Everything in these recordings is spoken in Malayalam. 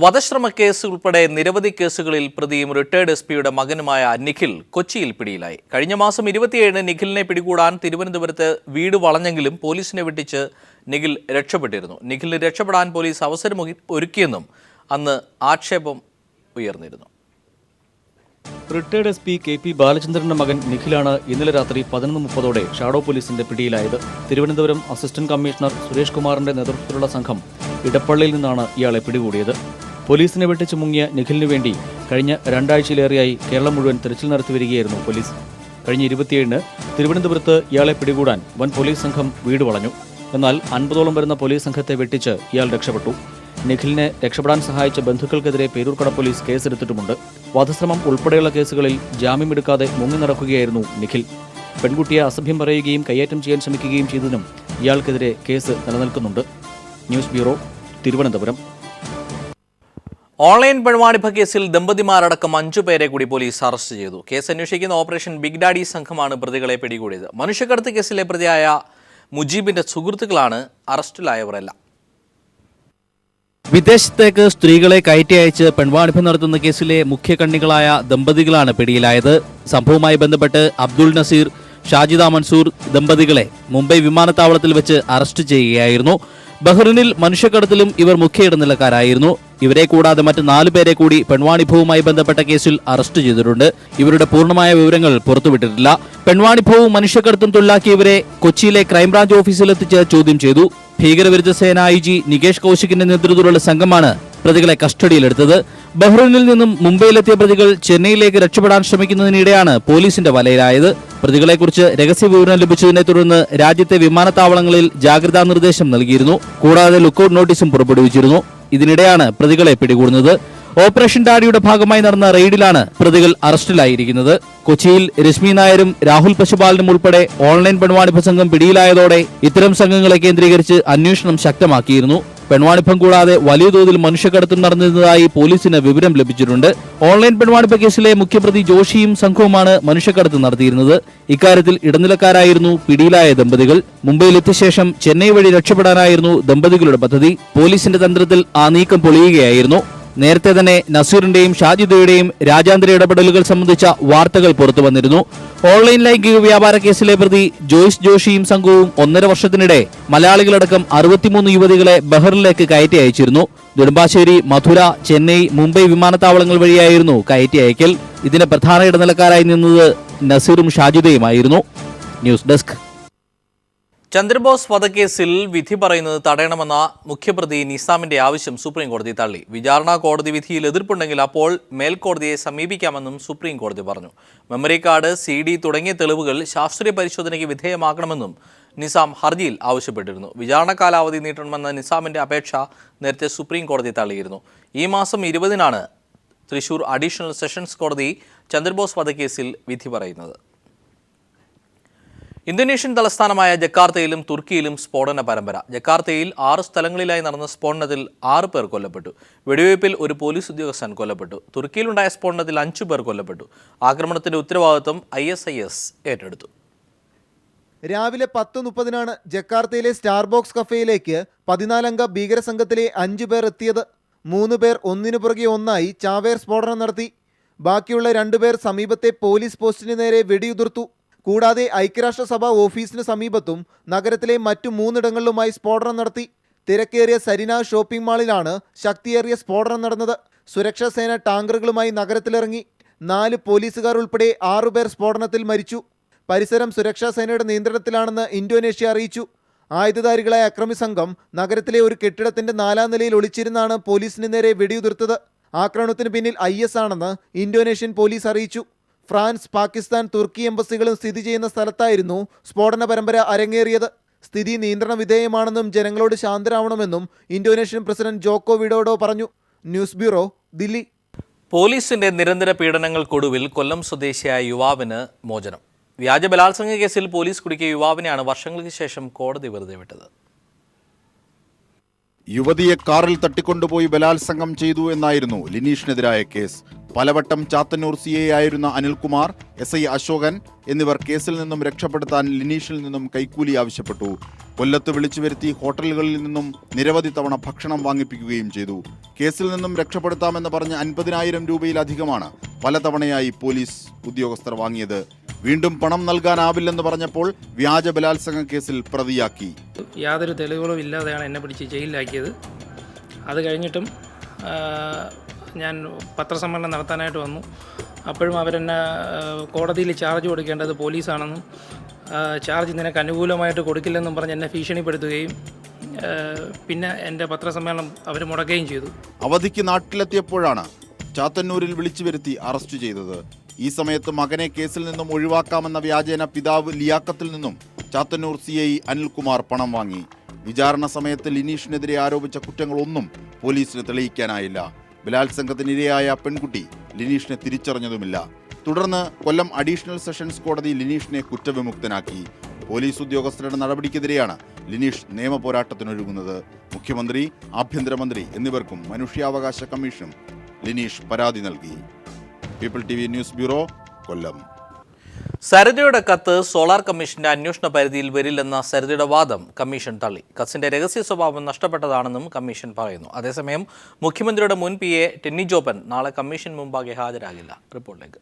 വധശ്രമ കേസ് ഉൾപ്പെടെ നിരവധി കേസുകളിൽ പ്രതിയും റിട്ടയർഡ് എസ്.പിയുടെ മകനുമായ നിഖിൽ കൊച്ചിയിൽ പിടിയിലായി. കഴിഞ്ഞ മാസം 27-ന് നിഖിലിനെ പിടികൂടാൻ തിരുവനന്തപുരത്ത് വീട് വളഞ്ഞെങ്കിലും പോലീസിനെ വെട്ടിച്ച് നിഖിൽ രക്ഷപ്പെട്ടിരുന്നു. നിഖിലിന് രക്ഷപ്പെടാൻ പോലീസ് അവസരം ഒരുക്കിയെന്നും അന്ന് ആക്ഷേപം ഉയർന്നിരുന്നു. Retired SP K P. ബാലചന്ദ്രന്റെ മകൻ നിഖിലാണ് ഇന്നലെ രാത്രി 11:30 ഷാഡോ പോലീസിന്റെ പിടിയിലായത്. തിരുവനന്തപുരം അസിസ്റ്റന്റ് കമ്മീഷണർ സുരേഷ് കുമാറിന്റെ നേതൃത്വത്തിലുള്ള സംഘം ഇടപ്പള്ളിയിൽ നിന്നാണ് ഇയാളെ പിടികൂടിയത്. പോലീസിനെ വെട്ടിച്ച് മുങ്ങിയ നിഖിലിനു വേണ്ടി കഴിഞ്ഞ 2 ആഴ്ചയിലേറെയായി കേരളം മുഴുവൻ തെരച്ചിൽ നടത്തിവരികയായിരുന്നു പോലീസ്. കഴിഞ്ഞ 27-ന് തിരുവനന്തപുരത്ത് ഇയാളെ പിടികൂടാൻ വൻ പോലീസ് സംഘം വീട് വളഞ്ഞു. എന്നാൽ 50ഓളം വരുന്ന പോലീസ് സംഘത്തെ വെട്ടിച്ച് ഇയാൾ രക്ഷപ്പെട്ടു. നിഖിലിനെ രക്ഷപ്പെടാൻ സഹായിച്ച ബന്ധുക്കൾക്കെതിരെ പേരൂർക്കട പോലീസ് കേസെടുത്തിട്ടുമുണ്ട്. വധശ്രമം ഉൾപ്പെടെയുള്ള കേസുകളിൽ ജാമ്യമെടുക്കാതെ മുങ്ങി നടക്കുകയായിരുന്നു നിഖിൽ. പെൺകുട്ടിയെ അസഭ്യം പറയുകയും കയ്യേറ്റം ചെയ്യാൻ ശ്രമിക്കുകയും ചെയ്തതിനും ഇയാൾക്കെതിരെ കേസ് നിലനിൽക്കുന്നുണ്ട്. News bureau, Thiruvananthapuram. ഓൺലൈൻ പണവാണിഭ കേസിൽ ദമ്പതിമാരടക്കം 5 പേരെ കൂടി പോലീസ് അറസ്റ്റ് ചെയ്തു. കേസ് അന്വേഷിക്കുന്ന ഓപ്പറേഷൻ ബിഗ് ഡാഡി സംഘമാണ് പ്രതികളെ പിടികൂടിയത്. മനുഷ്യക്കടത്ത് കേസിലെ പ്രതിയായ മുജീബിന്റെ സുഹൃത്തുക്കളാണ് അറസ്റ്റിലായവരെല്ലാം. വിദേശത്തേക്ക് സ്ത്രീകളെ കയറ്റി അയച്ച് പെൺവാണിഭം നടത്തുന്ന കേസിലെ മുഖ്യ കണ്ണികളായ ദമ്പതികളാണ് പിടിയിലായത്. സംഭവവുമായി ബന്ധപ്പെട്ട് അബ്ദുൾ നസീർ, ഷാജിദ മൻസൂർ ദമ്പതികളെ മുംബൈ വിമാനത്താവളത്തിൽ വെച്ച് അറസ്റ്റ് ചെയ്യുകയായിരുന്നു. ബഹ്റിനിൽ മനുഷ്യക്കടത്തിലും ഇവർ മുഖ്യ ഇടനിലക്കാരായിരുന്നു. ഇവരെ കൂടാതെ മറ്റ് 4 പേരെ കൂടി പെൺവാണിഭവുമായി ബന്ധപ്പെട്ട കേസിൽ അറസ്റ്റ് ചെയ്തിട്ടുണ്ട്. ഇവരുടെ പൂർണ്ണമായ വിവരങ്ങൾ പുറത്തുവിട്ടിട്ടില്ല. പെൺവാണിഭവും മനുഷ്യക്കടത്തും തൊഴിലാക്കിയവരെ കൊച്ചിയിലെ ക്രൈംബ്രാഞ്ച് ഓഫീസിലെത്തിച്ച് ചോദ്യം ചെയ്തു. ഭീകരവിരുദ്ധ സേന IG നികേഷ് കൗശികിന്റെ നേതൃത്വത്തിലുള്ള സംഘമാണ് പ്രതികളെ കസ്റ്റഡിയിലെടുത്തത്. ബഹ്റിനിൽ നിന്നും മുംബൈയിലെത്തിയ പ്രതികൾ ചെന്നൈയിലേക്ക് രക്ഷപ്പെടാൻ ശ്രമിക്കുന്നതിനിടെയാണ് പോലീസിന്റെ വലയിലായത്. പ്രതികളെക്കുറിച്ച് രഹസ്യ വിവരം ലഭിച്ചതിനെ തുടർന്ന് രാജ്യത്തെ വിമാനത്താവളങ്ങളിൽ ജാഗ്രതാ നിർദ്ദേശം നൽകിയിരുന്നു. കൂടാതെ ലുക്കൌട്ട് നോട്ടീസും പുറപ്പെടുവിച്ചിരുന്നു. ഇതിനിടെയാണ് പ്രതികളെ പിടികൂടുന്നത്. ഓപ്പറേഷൻ ഡാഡിയുടെ ഭാഗമായി നടന്ന റെയ്ഡിലാണ് പ്രതികൾ അറസ്റ്റിലായിരിക്കുന്നത്. കൊച്ചിയിൽ രശ്മി നായരും രാഹുൽ പശുപാലനും ഉൾപ്പെടെ ഓൺലൈൻ പെൺവാണിഭ സംഘം പിടിയിലായതോടെ ഇത്തരം സംഘങ്ങളെ കേന്ദ്രീകരിച്ച് അന്വേഷണം ശക്തമാക്കിയിരുന്നു. പെൺവാണിഭം കൂടാതെ വലിയ തോതിൽ മനുഷ്യക്കടത്തും നടന്നിരുന്നതായി പോലീസിന് വിവരം ലഭിച്ചിട്ടുണ്ട്. ഓൺലൈൻ പെൺവാണിഭ കേസിലെ മുഖ്യപ്രതി ജോഷിയും സംഘവുമാണ് മനുഷ്യക്കടത്ത് നടത്തിയിരുന്നത്. ഇക്കാര്യത്തിൽ ഇടനിലക്കാരായിരുന്നു പിടിയിലായ ദമ്പതികൾ. മുംബൈയിലെത്തിയ ശേഷം ചെന്നൈ വഴി രക്ഷപ്പെടാനായിരുന്നു ദമ്പതികളുടെ പദ്ധതി. പോലീസിന്റെ തന്ത്രത്തിൽ ആ നീക്കം പൊളിയുകയായിരുന്നു. നേരത്തെ തന്നെ നസീറിന്റെയും ഷാജിദയുടെയും രാജ്യാന്തര ഇടപെടലുകൾ സംബന്ധിച്ച വാർത്തകൾ പുറത്തു വന്നിരുന്നു. ഓൺലൈൻ ലൈംഗിക വ്യാപാര കേസിലെ പ്രതി ജോയ്സ് ജോഷിയും സംഘവും 1.5 വർഷത്തിനിടെ മലയാളികളടക്കം 63 യുവതികളെ ബഹ്റിനിലേക്ക് കയറ്റി അയച്ചിരുന്നു. നെടുമ്പാശ്ശേരി, മധുര, ചെന്നൈ, മുംബൈ വിമാനത്താവളങ്ങൾ വഴിയായിരുന്നു കയറ്റി അയക്കൽ. ഇതിന്റെ പ്രധാന ഇടനിലക്കാരായി നിന്നത് നസീറും ഷാജിദയുമായിരുന്നു. News desk. ചന്ദ്രബോസ് വധക്കേസിൽ വിധി പറയുന്നത് തടയണമെന്ന മുഖ്യപ്രതി നിസാമിന്റെ ആവശ്യം സുപ്രീം കോടതി തള്ളി. വിചാരണ കോടതി വിധിയിൽ എതിർപ്പുണ്ടെങ്കിൽ അപ്പോൾ മേൽക്കോടതിയെ സമീപിക്കാമെന്നും സുപ്രീം കോടതി പറഞ്ഞു. മെമ്മറി കാർഡ്, CD തുടങ്ങിയ തെളിവുകൾ ശാസ്ത്രീയ പരിശോധനയ്ക്ക് വിധേയമാക്കണമെന്നും നിസാം ഹർജിയിൽ ആവശ്യപ്പെട്ടിരുന്നു. വിചാരണ കാലാവധി നീട്ടണമെന്ന നിസാമിന്റെ അപേക്ഷ നേരത്തെ സുപ്രീം കോടതി തള്ളിയിരുന്നു. ഈ മാസം 20-നാണ് തൃശൂർ അഡീഷണൽ സെഷൻസ് കോടതി ചന്ദ്രബോസ് വധക്കേസിൽ വിധി പറയുന്നത്. ഇന്തോനേഷ്യൻ തലസ്ഥാനമായ ജക്കാർത്തയിലും തുർക്കിയിലും സ്ഫോടന പരമ്പര. ജക്കാർത്തയിൽ 6 സ്ഥലങ്ങളിലായി നടന്ന സ്ഫോടനത്തിൽ 6 പേർ കൊല്ലപ്പെട്ടു. വെടിവയ്പിൽ ഒരു പോലീസ് ഉദ്യോഗസ്ഥൻ കൊല്ലപ്പെട്ടു. തുർക്കിയിലുണ്ടായ സ്ഫോടനത്തിൽ 5 പേർ കൊല്ലപ്പെട്ടു. ആക്രമണത്തിന്റെ ഉത്തരവാദിത്വം ISIS ഏറ്റെടുത്തു. രാവിലെ 10:30-നാണ് ജക്കാർത്തയിലെ സ്റ്റാർബോക്സ് കഫേയിലേക്ക് 14-അംഗ ഭീകരസംഘത്തിലെ 5 പേർ എത്തിയത്. 3 പേർ ഒന്നിനു പുറകെ ഒന്നായി ചാവേർ സ്ഫോടനം നടത്തി. ബാക്കിയുള്ള 2 പേർ സമീപത്തെ പോലീസ് പോസ്റ്റിന് നേരെ വെടിയുതിർത്തു. കൂടാതെ ഐക്യരാഷ്ട്രസഭ ഓഫീസിന് സമീപത്തും നഗരത്തിലെ മറ്റു 3 ഇടങ്ങളിലുമായി സ്ഫോടനം നടത്തി. തിരക്കേറിയ സരിന ഷോപ്പിംഗ് മാളിലാണ് ശക്തിയേറിയ സ്ഫോടനം നടന്നത്. സുരക്ഷാ സേന ടാങ്കറുകളുമായി നഗരത്തിലിറങ്ങി. 4 പോലീസുകാർ ഉൾപ്പെടെ 6 പേർ സ്ഫോടനത്തിൽ മരിച്ചു. പരിസരം സുരക്ഷാ സേനയുടെ നിയന്ത്രണത്തിലാണെന്ന് ഇന്തോനേഷ്യ അറിയിച്ചു. ആയുധധാരികളായ അക്രമി സംഘം നഗരത്തിലെ ഒരു കെട്ടിടത്തിന്റെ 4-ാം നിലയിൽ ഒളിച്ചിരുന്നാണ് പോലീസിന് നേരെ വെടിയുതിർത്തത്. ആക്രമണത്തിന് പിന്നിൽ IS ആണെന്ന് ഇന്തോനേഷ്യൻ പോലീസ് അറിയിച്ചു. ഫ്രാൻസ്, പാകിസ്ഥാൻ, തുർക്കി എംബസികളും സ്ഥിതി ചെയ്യുന്ന സ്ഥലത്തായിരുന്നു സ്ഫോടന പരമ്പര അരങ്ങേറിയത്. സ്ഥിതി നിയന്ത്രണ വിധേയമാണെന്നും ജനങ്ങളോട് ശാന്തരാവണമെന്നും ഇന്തോനേഷ്യൻ പ്രസിഡന്റ് ജോക്കോ വിഡോഡോ പറഞ്ഞു. News bureau, Delhi. പോലീസിന്റെ നിരന്തര പീഡനങ്ങൾക്കൊടുവിൽ കൊല്ലം സ്വദേശിയായ യുവാവിന് മോചനം. വ്യാജ ബലാത്സംഗ കേസിൽ പോലീസ് കുടുക്കിയ യുവാവിനെയാണ് വർഷങ്ങൾക്ക് ശേഷം കോടതി വെറുതെ വിട്ടത്. യുവതിയെ കാറിൽ തട്ടിക്കൊണ്ടുപോയി ബലാത്സംഗം ചെയ്തു എന്നായിരുന്നു ലിനീഷിനെതിരായ കേസ്. പലവട്ടം ചാത്തന്നൂർ CI ആയിരുന്ന അനിൽകുമാർ, SI അശോകൻ എന്നിവർ കേസിൽ നിന്നും രക്ഷപ്പെടുത്താൻ ലിനീഷിൽ നിന്നും കൈക്കൂലി ആവശ്യപ്പെട്ടു. കൊല്ലത്ത് വിളിച്ചു വരുത്തി ഹോട്ടലുകളിൽ നിന്നും നിരവധി തവണ ഭക്ഷണം വാങ്ങിപ്പിക്കുകയും ചെയ്തു. കേസിൽ നിന്നും രക്ഷപ്പെടുത്താമെന്ന് പറഞ്ഞ് 50,000 രൂപയിലധികമാണ് പലതവണയായി പോലീസ് ഉദ്യോഗസ്ഥർ വാങ്ങിയത്. വീണ്ടും പണം നൽകാനാവില്ലെന്ന് പറഞ്ഞപ്പോൾ വ്യാജ ബലാത്സംഗ കേസിൽ പ്രതിയാക്കി. യാതൊരു തെളിവുകളും ഇല്ലാതെയാണ് എന്നെ പിടിച്ച് ജയിലിലാക്കിയത്. അത് കഴിഞ്ഞിട്ടും ഞാൻ പത്രസമ്മേളനം നടത്താനായിട്ട് വന്നു. അപ്പോഴും അവരെന്നെ കോടതിയിൽ ചാർജ് കൊടുക്കേണ്ടത് പോലീസാണെന്നും ചാർജ് നിനക്ക് അനുകൂലമായിട്ട് കൊടുക്കില്ലെന്നും പറഞ്ഞ് എന്നെ ഭീഷണിപ്പെടുത്തുകയും പിന്നെ എൻ്റെ പത്രസമ്മേളനം അവർ മുടക്കുകയും ചെയ്തു. അവധിക്ക് നാട്ടിലെത്തിയപ്പോഴാണ് ചാത്തന്നൂരിൽ വിളിച്ചു വരുത്തി അറസ്റ്റ് ചെയ്തത്. ഈ സമയത്ത് മകനെ കേസിൽ നിന്നും ഒഴിവാക്കാമെന്ന വ്യാജേന പിതാവ് ലിയാക്കത്തിൽ നിന്നും ചാത്തന്നൂർ CI അനിൽകുമാർ പണം വാങ്ങി. വിചാരണ സമയത്ത് ലിനീഷിനെതിരെ ആരോപിച്ച കുറ്റങ്ങളൊന്നും പോലീസിന് തെളിയിക്കാനായില്ല. ബലാത്സംഗത്തിനിരയായ പെൺകുട്ടി ലിനീഷിനെ തിരിച്ചറിഞ്ഞതുമില്ല. തുടർന്ന് കൊല്ലം അഡീഷണൽ സെഷൻസ് കോടതി ലിനീഷിനെ കുറ്റവിമുക്തനാക്കി. പോലീസ് ഉദ്യോഗസ്ഥരുടെ നടപടിക്കെതിരെയാണ് ലിനീഷ് നിയമപോരാട്ടത്തിനൊരുങ്ങുന്നത്. മുഖ്യമന്ത്രി, ആഭ്യന്തരമന്ത്രി എന്നിവർക്കും മനുഷ്യാവകാശ കമ്മീഷനും ലിനീഷ് പരാതി നൽകി. പീപ്പിൾ TV ന്യൂസ് ബ്യൂറോ, കൊല്ലം. സരിതയുടെ കത്ത് സോളാർ കമ്മീഷന്റെ അന്വേഷണ പരിധിയിൽ വരില്ലെന്ന സരിതയുടെ വാദം കമ്മീഷൻ തള്ളി. കത്തിന്റെ രഹസ്യ സ്വഭാവം നഷ്ടപ്പെട്ടതാണെന്നും കമ്മീഷൻ പറയുന്നു. അതേസമയം മുഖ്യമന്ത്രിയുടെ മുൻ PA ടെന്നി ജോപ്പൻ നാളെ കമ്മീഷൻ മുമ്പാകെ ഹാജരാകില്ല. റിപ്പോർട്ടിലേക്ക്.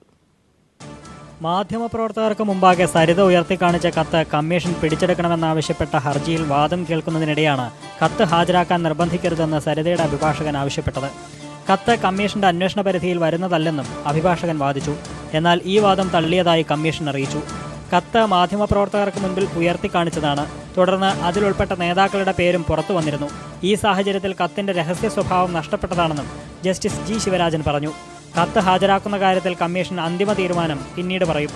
മാധ്യമപ്രവർത്തകർക്ക് മുമ്പാകെ സരിത ഉയർത്തിക്കാണിച്ച കത്ത് കമ്മീഷൻ പിടിച്ചെടുക്കണമെന്നാവശ്യപ്പെട്ട ഹർജിയിൽ വാദം കേൾക്കുന്നതിനിടെയാണ് കത്ത് ഹാജരാക്കാൻ നിർബന്ധിക്കരുതെന്ന് സരിതയുടെ അഭിഭാഷകൻ ആവശ്യപ്പെട്ടത്. കത്ത് കമ്മീഷന്റെ അന്വേഷണ പരിധിയിൽ വരുന്നതല്ലെന്നും അഭിഭാഷകൻ വാദിച്ചു. എന്നാൽ ഈ വാദം തള്ളിയതായി കമ്മീഷൻ അറിയിച്ചു. കത്ത് മാധ്യമപ്രവർത്തകർക്ക് മുൻപിൽ ഉയർത്തിക്കാണിച്ചതാണ്. തുടർന്ന് അതിലുൾപ്പെട്ട നേതാക്കളുടെ പേരും പുറത്തു വന്നിരുന്നു. ഈ സാഹചര്യത്തിൽ കത്തിന്റെ രഹസ്യ സ്വഭാവം നഷ്ടപ്പെട്ടതാണെന്നും ജസ്റ്റിസ് G ശിവരാജൻ പറഞ്ഞു. കത്ത് ഹാജരാക്കുന്ന കാര്യത്തിൽ കമ്മീഷൻ അന്തിമ തീരുമാനം പിന്നീട് പറയും.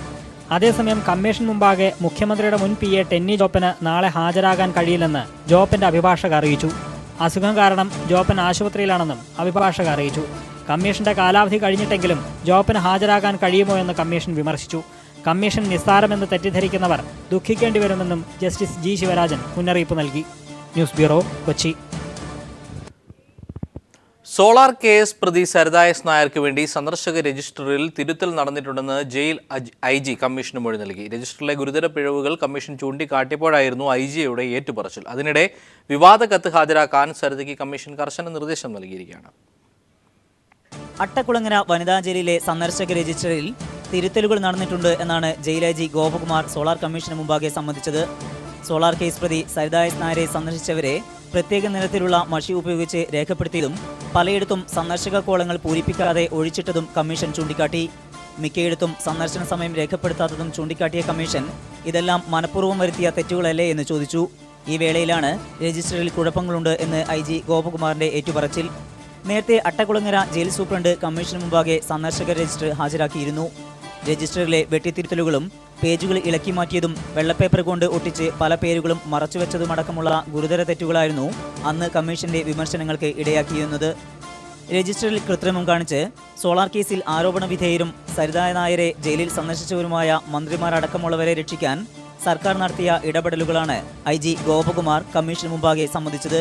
അതേസമയം കമ്മീഷൻ മുമ്പാകെ മുഖ്യമന്ത്രിയുടെ മുൻ PA ടെന്നി ജോപ്പന് നാളെ ഹാജരാകാൻ കഴിയില്ലെന്ന് ജോപ്പന്റെ അഭിഭാഷക അറിയിച്ചു. അസുഖം കാരണം ജോപ്പൻ ആശുപത്രിയിലാണെന്നും അഭിഭാഷക അറിയിച്ചു. കമ്മീഷന്റെ കാലാവധി കഴിഞ്ഞിട്ടെങ്കിലും ജോപ്പന് ഹാജരാകാൻ കഴിയുമോ എന്ന് കമ്മീഷൻ വിമർശിച്ചു. കമ്മീഷൻ നിസ്സാരമെന്ന് തെറ്റിദ്ധരിക്കുന്നവർ ദുഃഖിക്കേണ്ടി വരുമെന്നും ജസ്റ്റിസ് G ശിവരാജൻ മുന്നറിയിപ്പ് നൽകി. News bureau, Kochi. Solar case പ്രതി സരിത S നായർക്ക് വേണ്ടി സന്ദർശക രജിസ്റ്ററിൽ തിരുത്തൽ നടന്നിട്ടുണ്ടെന്ന് ജയിൽ IG കമ്മീഷന് മൊഴി നൽകി. രജിസ്റ്ററിലെ ഗുരുതര പിഴവുകൾ കമ്മീഷൻ ചൂണ്ടിക്കാട്ടിയപ്പോഴായിരുന്നു IGയുടെ ഏറ്റുപറച്ചിൽ. അതിനിടെ വിവാദ കത്ത് ഹാജരാക്കാൻ സരിതയ്ക്ക് കമ്മീഷൻ കർശന നിർദ്ദേശം നൽകിയിരിക്കുകയാണ്. അട്ടക്കുളങ്ങര വനിതാ ജയിലിലെ സന്ദർശക രജിസ്റ്ററിൽ തിരുത്തലുകൾ നടന്നിട്ടുണ്ട് എന്നാണ് jail IG Gopakumar solar commission മുമ്പാകെ സമ്മതിച്ചത്. സോളാർ കേസ് പ്രതി സരിത S നായരെ സന്ദർശിച്ചവരെ പ്രത്യേക നിരത്തിലുള്ള മഷി ഉപയോഗിച്ച് രേഖപ്പെടുത്തിയതും പലയിടത്തും സന്ദർശക കോളങ്ങൾ പൂരിപ്പിക്കാതെ ഒഴിച്ചിട്ടതും കമ്മീഷൻ ചൂണ്ടിക്കാട്ടി. മിക്കയിടത്തും സന്ദർശന സമയം രേഖപ്പെടുത്താത്തതും ചൂണ്ടിക്കാട്ടിയ കമ്മീഷൻ ഇതെല്ലാം മനഃപൂർവ്വം വരുത്തിയ തെറ്റുകളല്ലേ എന്ന് ചോദിച്ചു. ഈ വേളയിലാണ് രജിസ്റ്ററിൽ കുഴപ്പങ്ങളുണ്ട് എന്ന് IG ഗോപകുമാറിന്റെ ഏറ്റുപറച്ചിൽ. നേരത്തെ അട്ടക്കുളങ്ങര ജയിൽ സൂപ്രണ്ട് കമ്മീഷന് മുമ്പാകെ സന്ദർശക രജിസ്റ്റർ ഹാജരാക്കിയിരുന്നു. രജിസ്റ്ററിലെ വെട്ടിത്തിരുത്തലുകളും പേജുകൾ ഇളക്കി മാറ്റിയതും വെള്ളപ്പേപ്പർ കൊണ്ട് ഒട്ടിച്ച് പല പേരുകളും മറച്ചുവെച്ചതുമടക്കമുള്ള ഗുരുതര തെറ്റുകളായിരുന്നു അന്ന് കമ്മീഷന്റെ വിമർശനങ്ങൾക്ക് ഇടയാക്കിയിരുന്നത്. രജിസ്റ്ററിൽ കൃത്രിമം കാണിച്ച് സോളാർ കേസിൽ ആരോപണ വിധേയരും സരിത നായരെ ജയിലിൽ സന്ദർശിച്ചവരുമായ മന്ത്രിമാരടക്കമുള്ളവരെ രക്ഷിക്കാൻ സർക്കാർ നടത്തിയ ഇടപെടലുകളാണ് IG ഗോപകുമാർ കമ്മീഷന് മുമ്പാകെ സമ്മതിച്ചത്.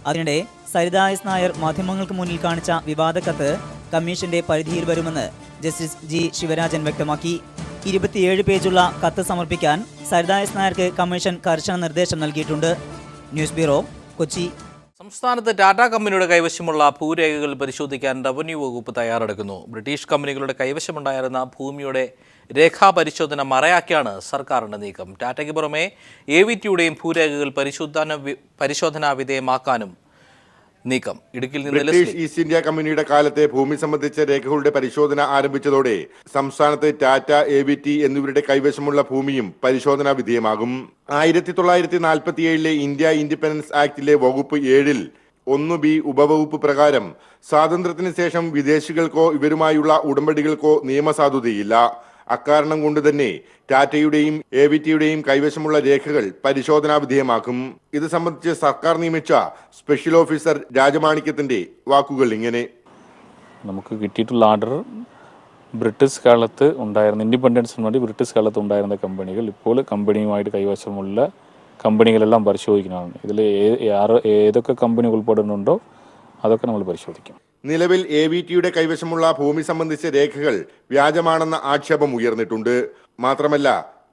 അതിനിടെ സരിത S നായർ മാധ്യമങ്ങൾക്ക് മുന്നിൽ കാണിച്ച വിവാദ കത്ത് കമ്മീഷന്റെ പരിധിയിൽ വരുമെന്ന് ജസ്റ്റിസ് G ശിവരാജൻ വ്യക്തമാക്കി. 27 പേജുള്ള കത്ത് സമർപ്പിക്കാൻ സരിത S നായർക്ക് കമ്മീഷൻ കർശന നിർദ്ദേശം നൽകിയിട്ടുണ്ട്. News bureau, Kochi. സംസ്ഥാനത്ത് ടാറ്റ കമ്പനിയുടെ കൈവശമുള്ള ഭൂരേഖകൾ പരിശോധിക്കാൻ റവന്യൂ വകുപ്പ് തയ്യാറെടുക്കുന്നു. ബ്രിട്ടീഷ് കമ്പനികളുടെ കൈവശമുണ്ടായിരുന്ന ഭൂമിയുടെ രേഖാ പരിശോധന മറയാക്കിയാണ് സർക്കാരിന്റെ നീക്കം. ടാറ്റയ്ക്ക് പുറമെ AVTയുടെയും ഭൂരേഖകൾ പരിശോധനാ വിധേയമാക്കാനും നീക്കം. ഇടുക്കിയിൽ നിന്ന് ബ്രിട്ടീഷ് ഈസ്റ്റ് ഇന്ത്യ കമ്പനിയുടെ കാലത്തെ ഭൂമി സംബന്ധിച്ച രേഖകളുടെ പരിശോധന ആരംഭിച്ചതോടെ സംസ്ഥാനത്ത് ടാറ്റ, AVT എന്നിവരുടെ കൈവശമുള്ള ഭൂമിയും പരിശോധനാ വിധേയമാകും. 1947 ഇന്ത്യ ഇൻഡിപെൻഡൻസ് ആക്ടിലെ വകുപ്പ് 7 1B ഉപവകുപ്പ് പ്രകാരം സ്വാതന്ത്ര്യത്തിന് ശേഷം വിദേശികൾക്കോ ഇവരുമായുള്ള ഉടമ്പടികൾക്കോ നിയമസാധുതയില്ല. അക്കാരണം കൊണ്ട് തന്നെ ടാറ്റയുടെയും AVTയുടെയും കൈവശമുള്ള രേഖകൾ പരിശോധനാ വിധേയമാക്കും. ഇത് സംബന്ധിച്ച് സർക്കാർ നിയമിച്ച സ്പെഷ്യൽ ഓഫീസർ രാജമാണിക്യത്തിന്റെ വാക്കുകൾ ഇങ്ങനെ: നമുക്ക് കിട്ടിയിട്ടുള്ള ഓർഡർ ബ്രിട്ടീഷ് കാലത്ത് ഉണ്ടായിരുന്ന ഇൻഡിപെൻഡൻസിന് വേണ്ടി ബ്രിട്ടീഷ് കാലത്ത് ഉണ്ടായിരുന്ന കമ്പനികൾ ഇപ്പോൾ കമ്പനിയുമായിട്ട് കൈവശമുള്ള കമ്പനികളെല്ലാം പരിശോധിക്കുന്നതാണ്. ഇതിൽ ഏതൊക്കെ കമ്പനി ഉൾപ്പെടുന്നുണ്ടോ അതൊക്കെ നമ്മൾ പരിശോധിക്കും. നിലവിൽ AVTയുടെ കൈവശമുള്ള ഭൂമി സംബന്ധിച്ച രേഖകൾ വ്യാജമാണെന്ന ആക്ഷേപം ഉയർന്നിട്ടുണ്ട്. മാത്രമല്ല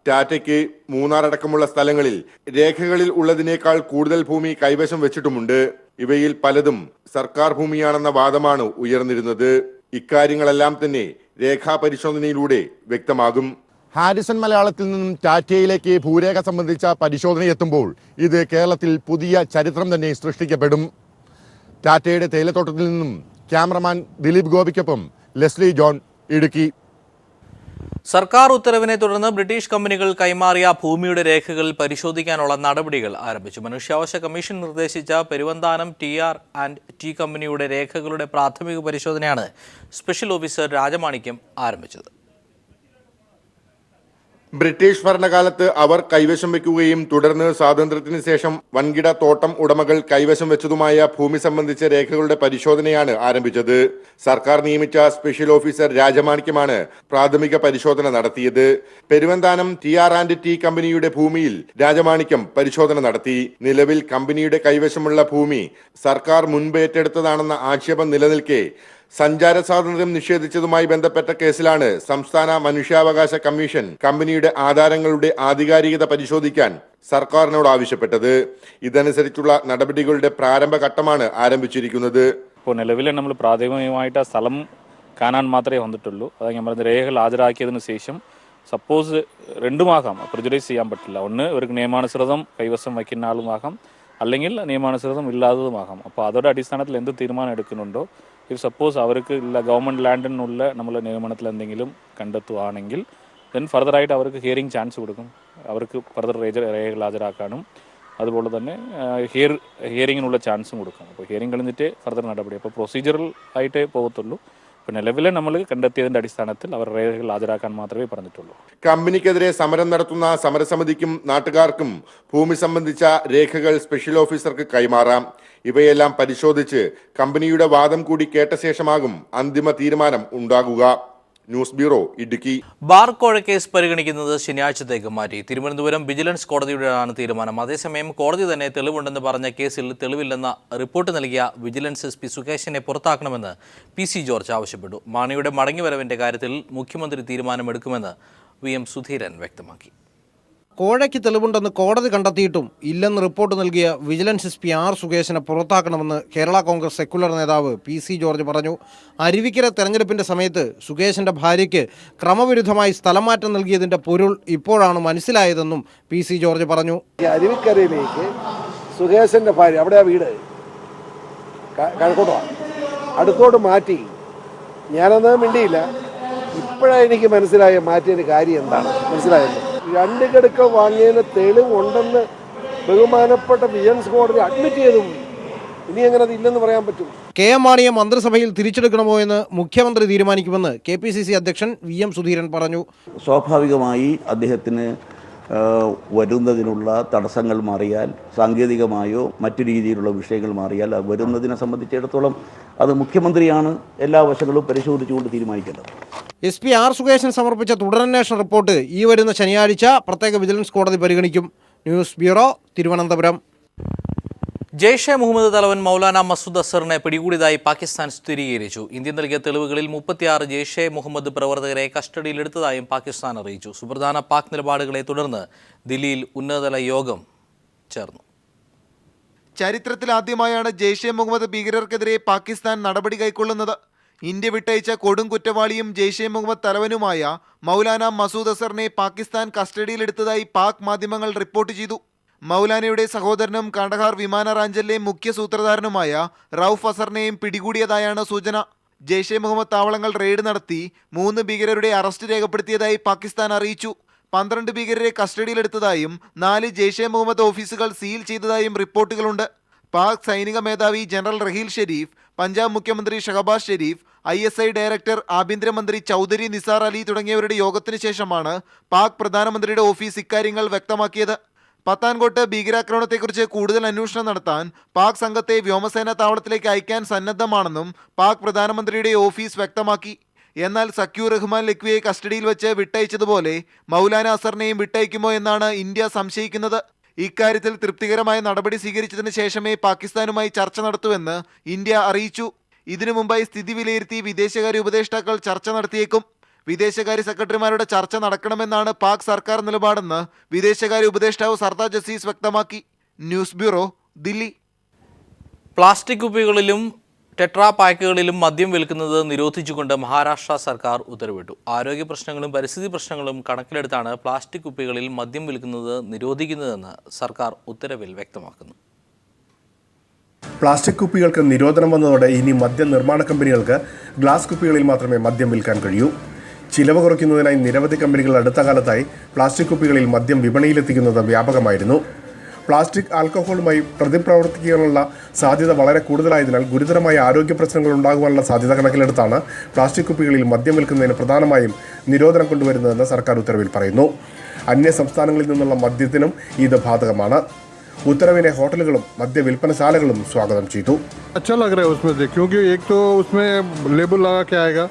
ടാറ്റയ്ക്ക് മൂന്നാർ അടക്കമുള്ള സ്ഥലങ്ങളിൽ രേഖകളിൽ ഉള്ളതിനേക്കാൾ കൂടുതൽ ഭൂമി കൈവശം വെച്ചിട്ടുമുണ്ട്. ഇവയിൽ പലതും സർക്കാർ ഭൂമിയാണെന്ന വാദമാണ് ഉയർന്നിരുന്നത്. ഇക്കാര്യങ്ങളെല്ലാം തന്നെ രേഖാ പരിശോധനയിലൂടെ വ്യക്തമാകും. ഹാരിസൺ മലയാളത്തിൽ നിന്നും ടാറ്റയിലേക്ക് ഭൂരേഖ സംബന്ധിച്ച പരിശോധന എത്തുമ്പോൾ ഇത് കേരളത്തിൽ പുതിയ ചരിത്രം തന്നെ സൃഷ്ടിക്കപ്പെടും. ടാറ്റയുടെ തേയിലത്തോട്ടത്തിൽ നിന്നും ക്യാമറമാൻ ദിലീപ് ഗോപിക്കൊപ്പം ലെസ്ലി ജോൺ, ഇടുക്കി. സർക്കാർ ഉത്തരവിനെ തുടർന്ന് ബ്രിട്ടീഷ് കമ്പനികൾ കൈമാറിയ ഭൂമിയുടെ രേഖകൾ പരിശോധിക്കാനുള്ള നടപടികൾ ആരംഭിച്ചു. മനുഷ്യാവകാശ കമ്മീഷൻ നിർദ്ദേശിച്ച പെരുവന്താനം TR&T കമ്പനിയുടെ രേഖകളുടെ പ്രാഥമിക പരിശോധനയാണ് സ്പെഷ്യൽ ഓഫീസർ രാജമാണിക്യം ആരംഭിച്ചത്. ബ്രിട്ടീഷ് ഭരണകാലത്ത് അവർ കൈവശം വെക്കുകയും തുടർന്ന് സ്വാതന്ത്ര്യത്തിന് ശേഷം വൻകിട തോട്ടം ഉടമകൾ കൈവശം വെച്ചതുമായ ഭൂമി സംബന്ധിച്ച രേഖകളുടെ പരിശോധനയാണ് ആരംഭിച്ചത്. സർക്കാർ നിയമിച്ച സ്പെഷ്യൽ ഓഫീസർ രാജമാണിക്യമാണ് പ്രാഥമിക പരിശോധന നടത്തിയത്. പെരുവന്താനം TR&T കമ്പനിയുടെ ഭൂമിയിൽ രാജമാണിക്യം പരിശോധന നടത്തി. നിലവിൽ കമ്പനിയുടെ കൈവശമുള്ള ഭൂമി സർക്കാർ മുൻപ് ഏറ്റെടുത്തതാണെന്ന ആക്ഷേപം നിലനിൽക്കെ സഞ്ചാര സ്വാതന്ത്ര്യം നിഷേധിച്ചതുമായി ബന്ധപ്പെട്ട കേസിലാണ് സംസ്ഥാന മനുഷ്യാവകാശ കമ്മീഷൻ കമ്പനിയുടെ ആധാരങ്ങളുടെ ആധികാരികത പരിശോധിക്കാൻ സർക്കാരിനോട് ആവശ്യപ്പെട്ടത്. ഇതനുസരിച്ചുള്ള നടപടികളുടെ പ്രാരംഭഘട്ടമാണ് ആരംഭിച്ചിരിക്കുന്നത്. ഇപ്പോൾ നിലവിൽ നമ്മൾ പ്രാഥമികമായിട്ട് ആ സ്ഥലം കാണാൻ മാത്രമേ വന്നിട്ടുള്ളൂ. അത് ഞാൻ പറഞ്ഞ രേഖകൾ ഹാജരാക്കിയതിനു ശേഷം സപ്പോസ് രണ്ടുമാകാം, പ്രിജുഡൈസ് ചെയ്യാൻ പറ്റില്ല. ഒന്ന് ഇവർക്ക് നിയമാനുസൃതം കൈവശം വയ്ക്കുന്ന ആളുമാകാം, അല്ലെങ്കിൽ നിയമാനുസൃതം ഇല്ലാത്തതുമാകാം. അപ്പോൾ അതോടെ അടിസ്ഥാനത്തിൽ എന്ത് തീരുമാനം എടുക്കുന്നുണ്ടോ, ഇഫ് സപ്പോസ് അവർക്ക് ഇല്ല ഗവൺമെൻറ് ലാൻഡിനുള്ള നമ്മൾ നിയമനത്തിൽ എന്തെങ്കിലും കണ്ടെത്തുകയാണെങ്കിൽ ദെൻ ഫർദറായിട്ട് അവർക്ക് ഹിയറിംഗ് ചാൻസ് കൊടുക്കും. അവർക്ക് ഫർദർ രേഖകൾ ഹാജരാക്കാനും അതുപോലെ തന്നെ ഹിയറിങ്ങിനുള്ള ചാൻസും കൊടുക്കും. അപ്പോൾ ഹിയറിംഗ് കഴിഞ്ഞിട്ട് ഫർദർ നടപടി. അപ്പോൾ പ്രൊസീജിയറൽ ആയിട്ടേ പോകത്തുള്ളൂ. ഇപ്പോൾ നിലവിലെ നമ്മൾ കണ്ടെത്തിയതിൻ്റെ അടിസ്ഥാനത്തിൽ അവർ രേഖകൾ ഹാജരാക്കാൻ മാത്രമേ പറഞ്ഞിട്ടുള്ളൂ. കമ്പനിക്കെതിരെ സമരം നടത്തുന്ന സമരസമിതിക്കും നാട്ടുകാർക്കും ഭൂമി സംബന്ധിച്ച രേഖകൾ സ്പെഷ്യൽ ഓഫീസർക്ക് കൈമാറാം. ഇവയെല്ലാം പരിശോധിച്ച് കമ്പനിയുടെ വാദം കൂടി കേട്ട ശേഷമാകും അന്തിമ തീരുമാനം ഉണ്ടാകുക. News bureau, Idukki. ബാർ കോഴ കേസ് പരിഗണിക്കുന്നത് ശനിയാഴ്ചത്തേക്ക് മാറ്റി. തിരുവനന്തപുരം വിജിലൻസ് കോടതിയുടെയാണ് തീരുമാനം. അതേസമയം കോടതി തന്നെ തെളിവുണ്ടെന്ന് പറഞ്ഞ കേസിൽ തെളിവില്ലെന്ന റിപ്പോർട്ട് നൽകിയ വിജിലൻസ് SP സുകേശിനെ പുറത്താക്കണമെന്ന് PC ജോർജ് ആവശ്യപ്പെട്ടു. മാണിയുടെ മടങ്ങിവരവിന്റെ കാര്യത്തിൽ മുഖ്യമന്ത്രി തീരുമാനമെടുക്കുമെന്ന് VM സുധീരൻ വ്യക്തമാക്കി. കോഴയ്ക്ക് തെളിവുണ്ടെന്ന് കോടതി കണ്ടെത്തിയിട്ടും ഇല്ലെന്ന് റിപ്പോർട്ട് നൽകിയ വിജിലൻസ് SP R സുകേശിനെ പുറത്താക്കണമെന്ന് കേരള കോൺഗ്രസ് സെക്യുലർ നേതാവ് PC ജോർജ് പറഞ്ഞു. അരുവിക്കര തെരഞ്ഞെടുപ്പിന്റെ സമയത്ത് സുകേശിന്റെ ഭാര്യയ്ക്ക് ക്രമവിരുദ്ധമായി സ്ഥലം മാറ്റം നൽകിയതിന്റെ പൊരുൾ ഇപ്പോഴാണ് മനസ്സിലായതെന്നും PC ജോർജ് പറഞ്ഞു. അരുവിക്കരയിലേക്ക് സുകേശന്റെ ഭാര്യ, അവിടെ ആ വീട് കഴക്കൂട്ടമാണ്, അടുത്തോട്ട് മാറ്റി. ഞാനത് മിണ്ടിയില്ല. ഇപ്പോഴാണ് എനിക്ക് മനസ്സിലായ മാറ്റിയൊരു കാര്യം എന്താണ് മനസ്സിലായത്. 2 ഗഡുക്കൾ വാങ്ങിയതിന് തെളിവുണ്ടെന്ന് ബഹുമാനപ്പെട്ട വിജിലൻസ് കോടതി അഡ്മിറ്റ് ചെയ്തു. ഇനി എങ്ങനെ അത് ഇല്ലെന്ന് പറയാൻ പറ്റും? KM മാണിയെ മന്ത്രിസഭയിൽ തിരിച്ചെടുക്കണമോ എന്ന് മുഖ്യമന്ത്രി തീരുമാനിക്കുമെന്ന് KPCC അധ്യക്ഷൻ VM സുധീരൻ പറഞ്ഞു. സ്വാഭാവികമായി അദ്ദേഹത്തിന് വരുന്നതിനുള്ള തടസ്സങ്ങൾ മാറിയാൽ, സാങ്കേതികമായോ മറ്റു രീതിയിലുള്ള വിഷയങ്ങൾ മാറിയാൽ വരുന്നതിനെ സംബന്ധിച്ചിടത്തോളം അത് മുഖ്യമന്ത്രിയാണ് എല്ലാ വശങ്ങളും പരിശോധിച്ചുകൊണ്ട് തീരുമാനിക്കേണ്ടത്. SP R സുകേശൻ സമർപ്പിച്ച തുടരന്വേഷണ റിപ്പോർട്ട് ഈ വരുന്ന ശനിയാഴ്ച പ്രത്യേക വിജിലൻസ് കോടതി പരിഗണിക്കും. News bureau, Thiruvananthapuram. ജെയ്ഷെ മുഹമ്മദ് തലവൻ മൗലാന മസൂദ് അസറിനെ പിടികൂടിയതായി പാകിസ്ഥാൻ സ്ഥിരീകരിച്ചു. ഇന്ത്യ നൽകിയ തെളിവുകളിൽ 36 ജെയ്ഷെ മുഹമ്മദ് പ്രവർത്തകരെ കസ്റ്റഡിയിലെടുത്തതായും പാകിസ്ഥാൻ അറിയിച്ചു. സുപ്രധാന പാക് നിലപാടുകളെ തുടർന്ന് ദില്ലിയിൽ ഉന്നതതല യോഗം ചേർന്നു. ചരിത്രത്തിലാദ്യമായാണ് ജെയ്ഷെ മുഹമ്മദ് ഭീകരർക്കെതിരെ പാകിസ്ഥാൻ നടപടി കൈക്കൊള്ളുന്നത്. ഇന്ത്യ വിട്ടയച്ച കൊടും കുറ്റവാളിയും ജെയ്ഷെ മുഹമ്മദ് തലവനുമായ മൗലാന മസൂദ് അസറിനെ പാകിസ്ഥാൻ കസ്റ്റഡിയിലെടുത്തതായി പാക് മാധ്യമങ്ങൾ റിപ്പോർട്ട് ചെയ്തു. മൗലാനയുടെ സഹോദരനും കാണ്ഡഹാർ വിമാനറാഞ്ചലിലെ മുഖ്യ സൂത്രധാരനുമായ റൌഫ് അസറിനെയും പിടികൂടിയതായാണ് സൂചന. ജെയ്ഷെ മുഹമ്മദ് താവളങ്ങൾ റെയ്ഡ് നടത്തി 3 ഭീകരരുടെ അറസ്റ്റ് രേഖപ്പെടുത്തിയതായി പാകിസ്ഥാൻ അറിയിച്ചു. 12 ഭീകരരെ കസ്റ്റഡിയിലെടുത്തതായും 4 ജെയ്ഷെ മുഹമ്മദ് ഓഫീസുകൾ സീൽ ചെയ്തതായും റിപ്പോർട്ടുകളുണ്ട്. പാക് സൈനിക മേധാവി ജനറൽ റഹീൽ ഷെരീഫ്, പഞ്ചാബ് മുഖ്യമന്ത്രി ഷഹബാസ് ഷെരീഫ്, ISI ഡയറക്ടർ ആഭ്യന്തരമന്ത്രി ചൗധരി നിസാർ അലി തുടങ്ങിയവരുടെ യോഗത്തിന് ശേഷമാണ് പാക് പ്രധാനമന്ത്രിയുടെ ഓഫീസ് ഇക്കാര്യങ്ങൾ വ്യക്തമാക്കിയത്. പത്താൻകോട്ട് ഭീകരാക്രമണത്തെക്കുറിച്ച് കൂടുതൽ അന്വേഷണം നടത്താൻ പാക് സംഘത്തെ വ്യോമസേന താവളത്തിലേക്ക് അയക്കാൻ സന്നദ്ധമാണെന്നും പാക് പ്രധാനമന്ത്രിയുടെ ഓഫീസ് വ്യക്തമാക്കി. എന്നാൽ സക്യൂർ റഹ്മാൻ ലക്വിയെ കസ്റ്റഡിയിൽ വെച്ച് വിട്ടയച്ചതുപോലെ മൗലാന അസറിനെയും വിട്ടയക്കുമോ എന്നാണ് ഇന്ത്യ സംശയിക്കുന്നത്. ഇക്കാര്യത്തിൽ തൃപ്തികരമായ നടപടി സ്വീകരിച്ചതിന് ശേഷമേ പാകിസ്ഥാനുമായി ചർച്ച നടത്തുമെന്ന് ഇന്ത്യ അറിയിച്ചു. ഇതിനു മുമ്പായി സ്ഥിതി വിലയിരുത്തി വിദേശകാര്യ ഉപദേഷ്ടാക്കൾ ചർച്ച നടത്തിയേക്കും. വിദേശകാര്യ സെക്രട്ടറിമാരുടെ ചർച്ച നടക്കണമെന്നാണ് പാക് സർക്കാർ നിലപാടെന്ന് വിദേശകാര്യ ഉപദേഷ്ടാവ് സർദാർ ജസീസ് വ്യക്തമാക്കി. News bureau, Delhi. പ്ലാസ്റ്റിക് കുപ്പികളിലും ടെട്രാ പാക്കുകളിലും മദ്യം വിൽക്കുന്നത് നിരോധിച്ചുകൊണ്ട് മഹാരാഷ്ട്ര സർക്കാർ ഉത്തരവിട്ടു. ആരോഗ്യ പ്രശ്നങ്ങളും പരിസ്ഥിതി പ്രശ്നങ്ങളും കണക്കിലെടുത്താണ് പ്ലാസ്റ്റിക് കുപ്പികളിൽ മദ്യം വിൽക്കുന്നത് നിരോധിക്കുന്നതെന്ന് സർക്കാർ ഉത്തരവിൽ വ്യക്തമാക്കുന്നു. പ്ലാസ്റ്റിക് കുപ്പികൾക്ക് നിരോധനം വന്നതോടെ ഇനി മദ്യ നിർമ്മാണ കമ്പനികൾക്ക് ഗ്ലാസ് കുപ്പികളിൽ മാത്രമേ മദ്യം വിൽക്കാൻ കഴിയൂ. ചിലവ് കുറയ്ക്കുന്നതിനായി നിരവധി കമ്പനികൾ അടുത്ത കാലത്തായി പ്ലാസ്റ്റിക് കുപ്പികളിൽ മദ്യം വിപണിയിലെത്തിക്കുന്നത് വ്യാപകമായിരുന്നു. പ്ലാസ്റ്റിക് ആൽക്കഹോളുമായി പ്രതിപ്രവർത്തിക്കാനുള്ള സാധ്യത വളരെ കൂടുതലായതിനാൽ ഗുരുതരമായ ആരോഗ്യ പ്രശ്നങ്ങൾ ഉണ്ടാകുവാനുള്ള സാധ്യത കണക്കിലെടുത്താണ് പ്ലാസ്റ്റിക് കുപ്പികളിൽ മദ്യം വിൽക്കുന്നതിന് പ്രധാനമായും നിരോധനം കൊണ്ടുവരുന്നതെന്ന് സർക്കാർ ഉത്തരവിൽ പറയുന്നു. അന്യ സംസ്ഥാനങ്ങളിൽ നിന്നുള്ള മദ്യത്തിനും ഇത് ബാധകമാണ്. ഉത്തരവിനെ ഹോട്ടലുകളും മദ്യ വിൽപ്പനശാലകളും സ്വാഗതം ചെയ്തു. अच्छा लग रहा है उसमें से, क्योंकि एक तो उसमें लेबल लगा के आएगा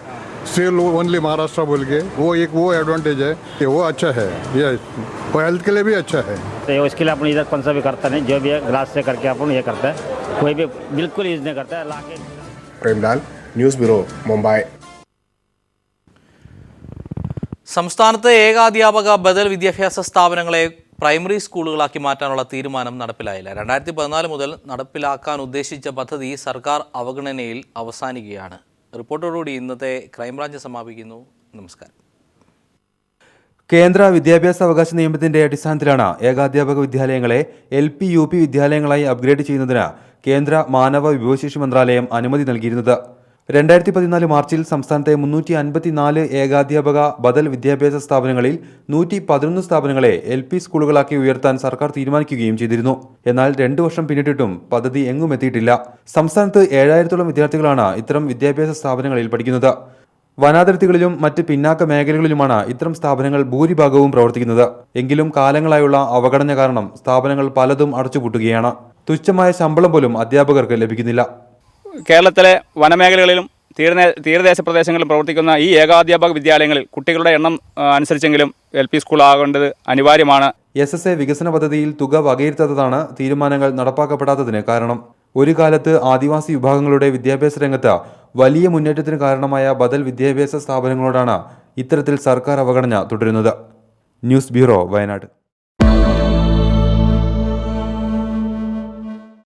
सेल ओनली महाराष्ट्र बोल के, वो एडवांटेज है कि वो अच्छा है, ये वो हेल्थ के लिए भी अच्छा है. तो उसके लिए अपन इधर कौन सा भी करता नहीं, जो भी है ग्लास से करके अपन ये करता है, कोई भी बिल्कुल यूज नहीं करता है. लाके പ്രേംലാൽ, ന്യൂസ് ബ്യൂറോ, മുംബൈ. സംസ്ഥാനത്ത് ഏകാധ്യാപക ബദൽ വിദ്യാഭ്യാസ സ്ഥാപനങ്ങളെ പ്രൈമറി സ്കൂളുകളാക്കി മാറ്റാനുള്ള തീരുമാനം നടപ്പിലായില്ല. 2014 മുതൽ നടപ്പിലാക്കാൻ ഉദ്ദേശിച്ച പദ്ധതി സർക്കാർ അവഗണനയിൽ അവസാനിക്കുകയാണ്. റിപ്പോർട്ടോടുകൂടി ഇന്നത്തെ ക്രൈംബ്രാഞ്ച് സമാപിക്കുന്നു. നമസ്കാരം. കേന്ദ്ര വിദ്യാഭ്യാസ അവകാശ നിയമത്തിന്റെ അടിസ്ഥാനത്തിലാണ് ഏകാധ്യാപക വിദ്യാലയങ്ങളെ LP UP വിദ്യാലയങ്ങളായി അപ്ഗ്രേഡ് ചെയ്യുന്നതിന് കേന്ദ്ര മാനവ വിഭവശേഷി മന്ത്രാലയം അനുമതി നൽകിയിരുന്നത്. 2014 മാർച്ചിൽ സംസ്ഥാനത്തെ 354 ഏകാധ്യാപക ബദൽ വിദ്യാഭ്യാസ സ്ഥാപനങ്ങളിൽ 111 സ്ഥാപനങ്ങളെ LP സ്കൂളുകളാക്കി ഉയർത്താൻ സർക്കാർ തീരുമാനിക്കുകയും ചെയ്തിരുന്നു. എന്നാൽ 2 വർഷം പിന്നിട്ടിട്ടും പദ്ധതി എങ്ങും എത്തിയിട്ടില്ല. സംസ്ഥാനത്ത് 7000-ഓളം വിദ്യാർത്ഥികളാണ് ഇത്തരം വിദ്യാഭ്യാസ സ്ഥാപനങ്ങളിൽ പഠിക്കുന്നത്. വനാതിർത്തികളിലും മറ്റ് പിന്നാക്ക മേഖലകളിലുമാണ് ഇത്തരം സ്ഥാപനങ്ങൾ ഭൂരിഭാഗവും പ്രവർത്തിക്കുന്നത്. എങ്കിലും കാലങ്ങളായുള്ള അവഗണന കാരണം സ്ഥാപനങ്ങൾ പലതും അടച്ചുപൂട്ടുകയാണ്. തുച്ഛമായ ശമ്പളം പോലും അധ്യാപകർക്ക് ലഭിക്കുന്നില്ല. കേരളത്തിലെ വനമേഖലകളിലും തീരദേശ പ്രദേശങ്ങളിലും പ്രവർത്തിക്കുന്ന ഈ ഏകാധ്യാപക വിദ്യാലയങ്ങളിൽ കുട്ടികളുടെ എണ്ണം അനുസരിച്ചെങ്കിലും LP സ്കൂൾ ആകേണ്ടത് അനിവാര്യമാണ്. SSA വികസന പദ്ധതിയിൽ തുക വകയിരുത്താത്തതാണ് തീരുമാനങ്ങൾ നടപ്പാക്കപ്പെടാത്തതിന് കാരണം. ഒരു കാലത്ത് ആദിവാസി വിഭാഗങ്ങളുടെ വിദ്യാഭ്യാസ രംഗത്ത് വലിയ മുന്നേറ്റത്തിന് കാരണമായ ബദൽ വിദ്യാഭ്യാസ സ്ഥാപനങ്ങളോടാണ് ഇത്തരത്തിൽ സർക്കാർ അവഗണന തുടരുന്നത്. News bureau, Wayanad.